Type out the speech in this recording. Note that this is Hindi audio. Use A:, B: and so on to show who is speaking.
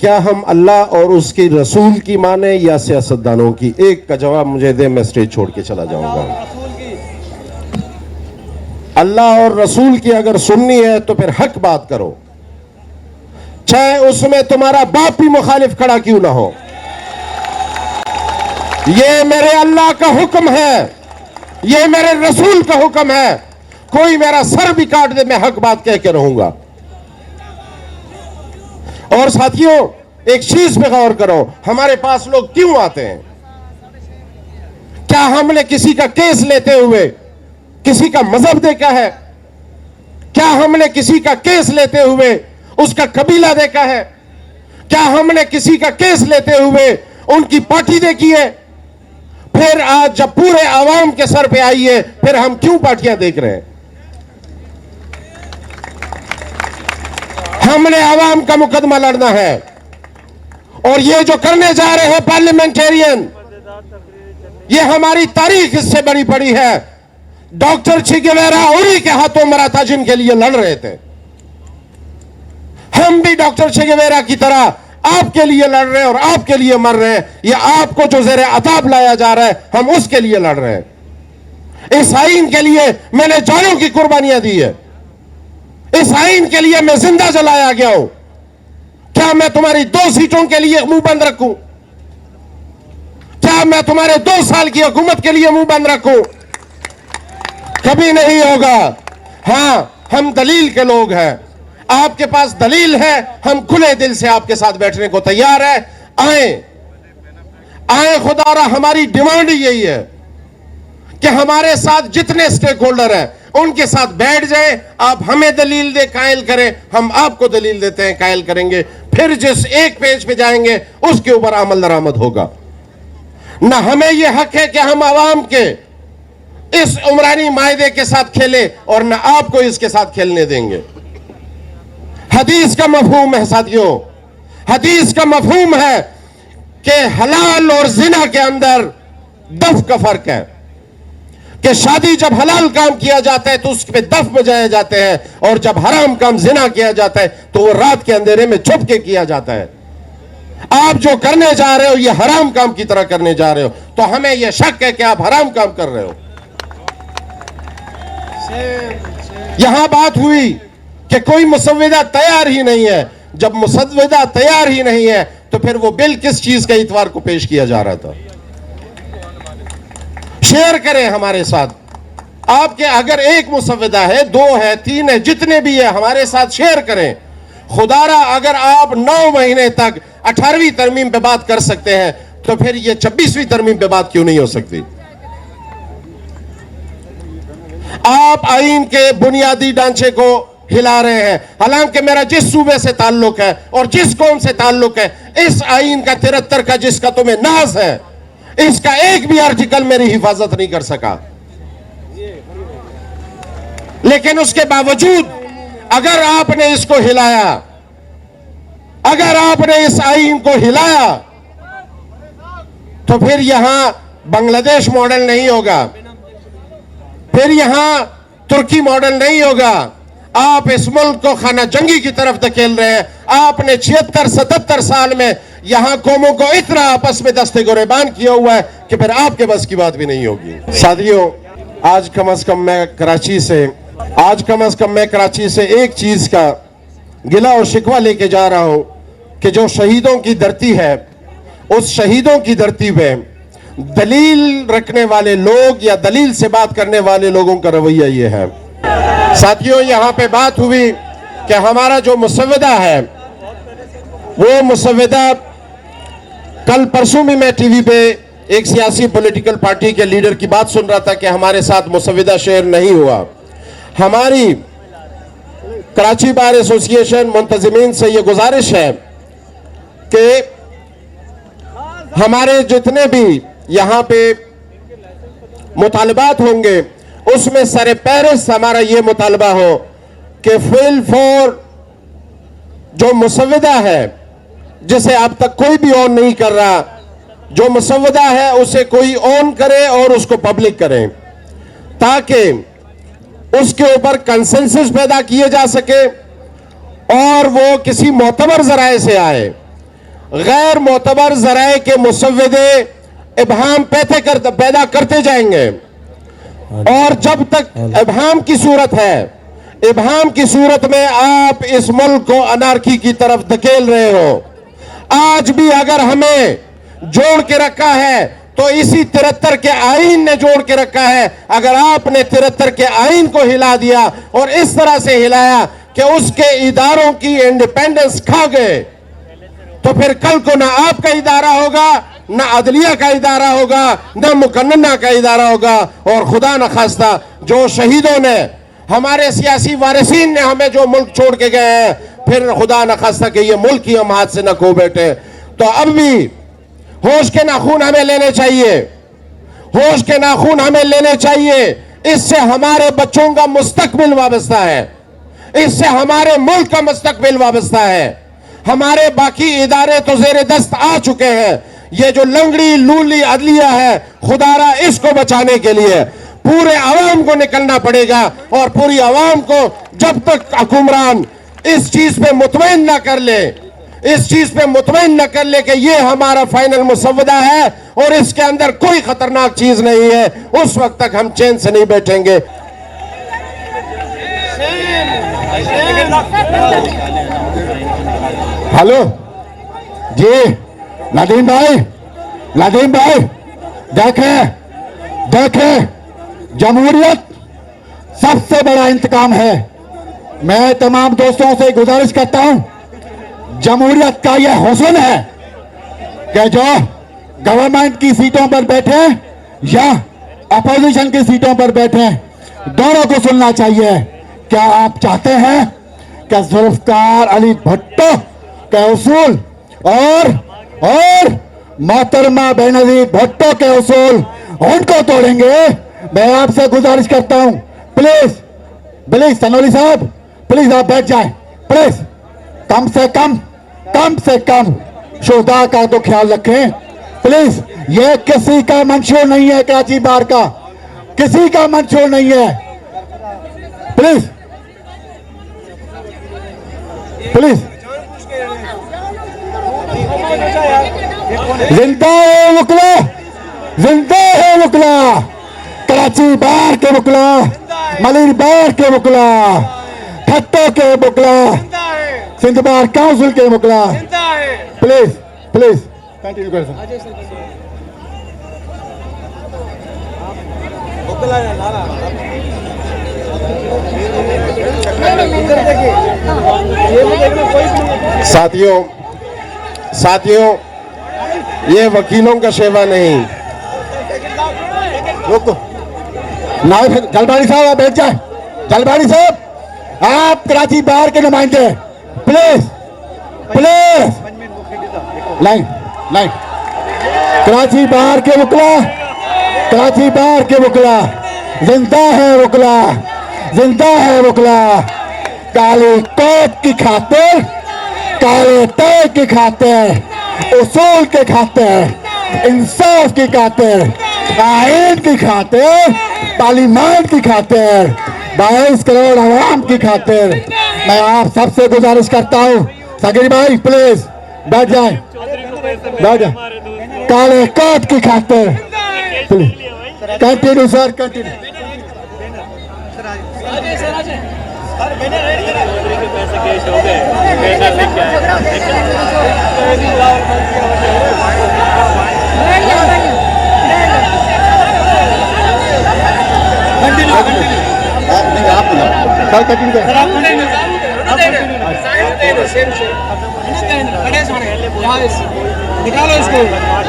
A: क्या हम अल्लाह और उसके रसूल की माने या सियासतदानों की? एक का जवाब मुझे दे, मैं स्टेज छोड़ के चला जाऊंगा। अल्लाह और रसूल की अगर सुननी है तो फिर हक बात करो, चाहे उसमें तुम्हारा बाप भी मुखालिफ खड़ा क्यों ना हो। ये मेरे अल्लाह का हुक्म है, ये मेरे रसूल का हुक्म है। कोई मेरा सर भी काट दे, मैं हक बात कह के रहूंगा। और साथियों, एक चीज पे गौर करो, हमारे पास लोग क्यों आते हैं? क्या हमने किसी का केस लेते हुए किसी का मजहब देखा है? क्या हमने किसी का केस लेते हुए उसका कबीला देखा है? क्या हमने किसी का केस लेते हुए उनकी पार्टी देखी है? फिर आज जब पूरे आवाम के सर पे आई है, फिर हम क्यों पार्टियां देख रहे हैं? हमने आवाम का मुकदमा लड़ना है। और ये जो करने जा रहे हैं पार्लियामेंटेरियन, ये हमारी तारीख इससे बड़ी पड़ी है। डॉक्टर चे गेवेरा उन्हीं के हाथों मरा था जिनके लिए लड़ रहे थे। हम भी डॉक्टर चे गेवेरा की तरह आपके लिए लड़ रहे हैं और आपके लिए मर रहे हैं। ये आपको जो ज़ेरे अताब लाया जा रहा है, हम उसके लिए लड़ रहे हैं। इस आइन के लिए मैंने जानों की कुर्बानियां दी है। इस आइन के लिए मैं जिंदा जलाया गया हूं। क्या मैं तुम्हारी 2 सीटों के लिए मुंह बंद रखूं? क्या मैं तुम्हारे 2 साल की हुकूमत के लिए मुंह बंद रखूं? कभी नहीं होगा। हां, हम दलील के लोग हैं। आपके पास दलील है, हम खुले दिल से आपके साथ बैठने को तैयार है। आए आए खुदारा, हमारी डिमांड यही है कि हमारे साथ जितने स्टेक होल्डर हैं उनके साथ बैठ जाए। आप हमें दलील दे, कायल करें, हम आपको दलील देते हैं, कायल करेंगे। फिर जिस एक पेज पे जाएंगे उसके ऊपर अमल दरामद होगा। ना हमें यह हक है कि हम आवाम के इस उमरानी मायदे के साथ खेले और ना आपको इसके साथ खेलने देंगे। हदीस का मफहूम है साथियों, हदीस का मफहूम है कि हलाल और जिना के अंदर दफ का फर्क है। कि शादी जब हलाल काम किया जाता है तो उस पे दफ बजाए जाते हैं, और जब हराम काम जिना किया जाता है तो वो रात के अंधेरे में छुप के किया जाता है। आप जो करने जा रहे हो ये हराम काम की तरह करने जा रहे हो, तो हमें यह शक है कि आप हराम काम कर रहे हो। यहां बात हुई कि कोई मुसव्विदा तैयार ही नहीं है। जब मुसव्विदा तैयार ही नहीं है तो फिर वो बिल किस चीज का इतवार को पेश किया जा रहा था? शेयर करें हमारे साथ। आपके अगर एक मुसव्विदा है, 2 है, 3 है, जितने भी है, हमारे साथ शेयर करें। खुदारा अगर आप 9 महीने तक 18वीं तरमीम पे बात कर सकते हैं तो फिर ये 26वीं तरमीम पे बात क्यों नहीं हो सकती? आप आईन के बुनियादी ढांचे को हिला रहे हैं। हालांकि मेरा जिस सूबे से ताल्लुक है और जिस कौम से ताल्लुक है, इस आईन का 73 का जिसका तुम्हें नाज है, इसका एक भी आर्टिकल मेरी हिफाजत नहीं कर सका। लेकिन उसके बावजूद अगर आपने इसको हिलाया, अगर आपने इस आईन को हिलाया, तो फिर यहां बांग्लादेश मॉडल नहीं होगा, फिर यहां तुर्की मॉडल नहीं होगा। आप इस मुल्क को खाना जंगी की तरफ धकेल रहे हैं। आपने 76-77 साल में यहां कौमों को इतना आपस में दस्ते गुरेबान किया हुआ है कि फिर आपके बस की बात भी नहीं होगी। साथियों, आज कम से कम मैं कराची से एक चीज का गिला और शिकवा लेके जा रहा हूं कि जो शहीदों की धरती है, उस शहीदों की धरती पे दलील रखने वाले लोग या दलील से बात करने वाले लोगों का रवैया ये है। साथियों, यहां पे बात हुई कि हमारा जो मुसव्विदा है, वो मुसव्विदा, कल परसों भी मैं टीवी पे एक सियासी पॉलिटिकल पार्टी के लीडर की बात सुन रहा था कि हमारे साथ मुसव्विदा शेयर नहीं हुआ। हमारी कराची बार एसोसिएशन मुंतजिमीन से ये गुजारिश है कि हमारे जितने भी यहां पे मुतालबात होंगे उसमें सरे पैरिस हमारा ये मुतालबा हो कि फिल फॉर जो मुसव्विदा है, जिसे अब तक कोई भी ऑन नहीं कर रहा, जो मुसव्विदा है उसे कोई ऑन करे और उसको पब्लिक करे, ताकि उसके ऊपर कंसेंसस पैदा किए जा सके और वो किसी मोतबर जराए से आए। गैर मोतबर जराए के मुसव्विदे इबहाम पैदा करते जाएंगे और जब तक इबहाम की सूरत है, इबहाम की सूरत में आप इस मुल्क को अनार्की की तरफ धकेल रहे हो। आज भी अगर हमें जोड़ के रखा है तो इसी 73 के आईन ने जोड़ के रखा है। अगर आपने 73 के आईन को हिला दिया और इस तरह से हिलाया कि उसके इदारों की इंडिपेंडेंस खा गए, तो फिर कल को ना आपका इदारा होगा, ना अदलिया का इदारा होगा, ना मुकन्नना का इदारा होगा। और खुदा न खास्ता जो शहीदों ने, हमारे सियासी वारिसीन ने हमें जो मुल्क छोड़ के गए हैं, फिर खुदा न खास्ता कि ये मुल्क ही हम हाथ से न खो बैठे। तो अब भी होश के नाखून हमें लेने चाहिए, होश के नाखून हमें लेने चाहिए। इससे हमारे बच्चों का मुस्तकबिल वाबस्ता है, इससे हमारे मुल्क का मुस्तकबिल वाबस्ता है। हमारे बाकी इदारे तो जेर दस्त आ चुके हैं। ये जो लंगड़ी लूली अदलिया है, खुदारा इसको बचाने के लिए पूरे अवाम को निकलना पड़ेगा। और पूरी अवाम को जब तक हुक्मरान इस चीज पे मुतमईन ना कर ले, इस चीज पे मुतमईन न कर ले कि ये हमारा फाइनल मुसव्वदा है और इसके अंदर कोई खतरनाक चीज नहीं है, उस वक्त तक हम चैन से नहीं बैठेंगे।
B: हेलो जी, नदीम भाई देखें, जमहूरियत सबसे बड़ा इंतकाम है। मैं तमाम दोस्तों से गुजारिश करता हूं, जमहूरियत का यह हुस्न है कि जो गवर्नमेंट की सीटों पर बैठे या अपोजिशन की सीटों पर बैठे, दोनों को सुनना चाहिए। क्या आप चाहते हैं कि जुल्फकार अली भुट्टो के उसूल और मोहतरमा बेनजीर भुट्टो के उसूल उनको तोड़ेंगे? मैं आपसे गुजारिश करता हूं, प्लीज सनोली साहब, प्लीज आप बैठ जाएं, प्लीज। कम से कम शुहदा का तो ख्याल रखें प्लीज। ये किसी का मंशूर नहीं है, कराची बार का किसी का मंशूर नहीं है। प्लीज जिंदा है वकला, कराची बार के वकला, मलिर बार के वकला, खट्टो के वकला, सिंध बार काउंसिल के वकला, प्लीज कंटिन्यू कर सकते।
A: साथियों, ये वकीलों का शेवा नहीं।
B: रुको ना, जलबानी साहब आप बैठ जाए। जलबानी साहब, आप कराची बार के नुमाइंदे, प्लीज लाइन कराची बार के वकला, जिंदा है वकला, काले कोट की खातिर, काले तय की खातिर, उसूल के खातिर, इंसाफ की खातिर, आईन की खातिर, पार्लियामेंट की खातिर, 22 करोड़ आवाम की खातिर मैं आप सबसे गुजारिश करता हूं, सगीर भाई प्लीज बैठ जाए, काले कोट की खातिर। Continue sir, continue.
C: निकालो इसको।